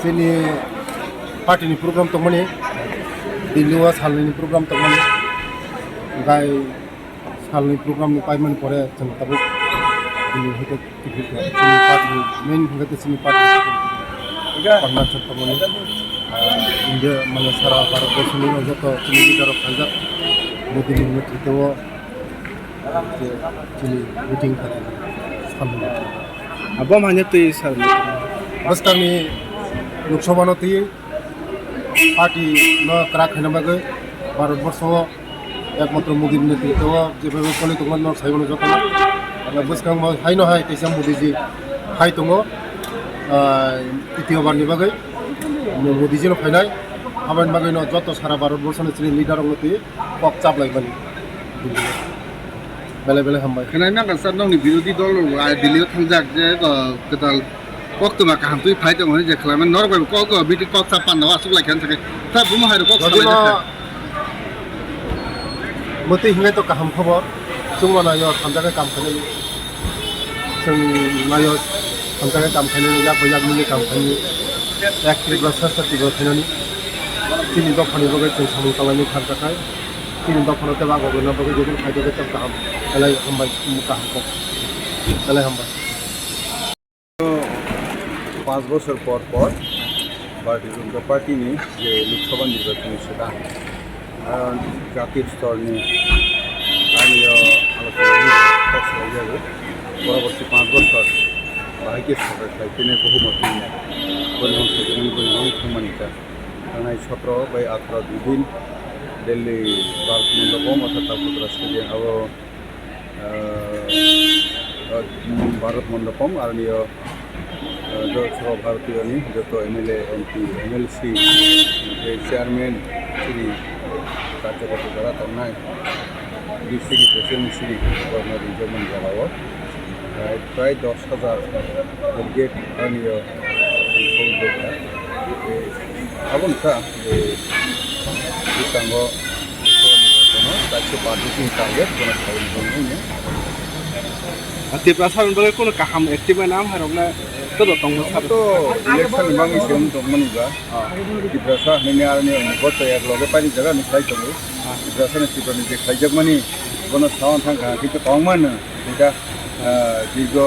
जोंनि पार्टीनि प्रग्राम दंमोन दिल्लीआव सालनि प्रग्राम दंमोन ओमफ्राय सालनि प्रग्रामनि पाइमोन परे जों दाबो दिल्ली होते जोंनि पार्टी मेन होते जोंनि पार्टी पार्टनारशिप दंमोन इंडिया माने सारा भारतवर्षनि जत जोंनि लिडाराव थांजा मोदीनि नेतृत्वआव जोंनि मिटिं खालामो सालनि Apa hanya tu sal. बस कमी लोकसभा नी पार्टी कराखैना बागै भारतवर्ष एकमात्र मोदी नेतृत्व जेबो कलि दंमोन साइबन जतना बस हाई न हाई कैसा मोदी जी हाई दङ इतिहाबारनि बागै मोदी जी फैनाय हाबानि बागै जत सारा भारतवर्षनि जोंनि लिडार पक चापलायबानि बेले बेले हामबाय Kenapa nggak saat nong di biru di dulu Delhi tangjak je ketal waktu maka hampir fight yang mana je kelamin normal kok bidik kok sapan nawa suka kan sakit tapi rumah hari kok jadi mesti hingai to kaham khabar semua nayo tangjak kam khane जों नायो थांजानाय काम खायनानै या बयलाग मिनि काम खायनि एक trip सास्ति गथायनानै तिनि दखाननि बागै जों सामु खालामनि खारजाखाय तिनि दखानाव तेबा गगोना बागै जेबो फायदा गैया गाहाम एलाय हामबाय मुखाहामखौ एलाय हामबाय 5 বছর পর ভারতীয় জনতা পার্টিনি যে লোকসভা নির্বাচনী সেটা জাতীয় স্তরনি আলোচনা যাবে পরবর্তী 5 বছর ভাইকে সরকার সাইকেলের বহুমত পরিবহন সাইকেল পরিবহন খামানিটা थांनाय 17 बै 18 দুদিন দিল্লি ভারত মণ্ডপম অর্থাৎ তালকোটরা স্টেডিয়াম ভারত মণ্ডপম আর নিয়ে সর্বভারতীয়নি যত MLA MP MLC chairman Shri কার্যকর্তা যারা থাকনাय ডিস্ট্রিক্ট প্রেসিডেন্ট শ্রী গভর্নর জমন জায়গাও প্রায় 10,000 ডেলিগেট আর নিয়ে abonka bisango kono tacho party target kono ini Ati prasaran bagai kono kaham aktif naam harogna to tong to election bangi sim to maniga di prasa hine arni goto yak loge pani jaga ni khai to di prasa ni tipani je khai jag mani kono sawan thang ka kitu kongman eta digo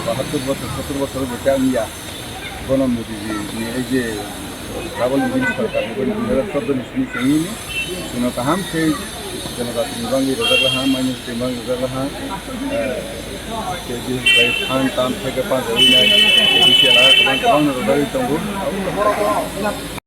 72 বছর 70 বছর বেটা নিয়া kono modi ni eje Travel Engine सरकार ने 2014 में सुनी नहीं सुना था हम से जनता निवांगी रोजगार रहा मायने निवांगी रोजगार रहा के जी कई खान ताम थे के पास होई ना के जी से लगा कमान रोजगार तो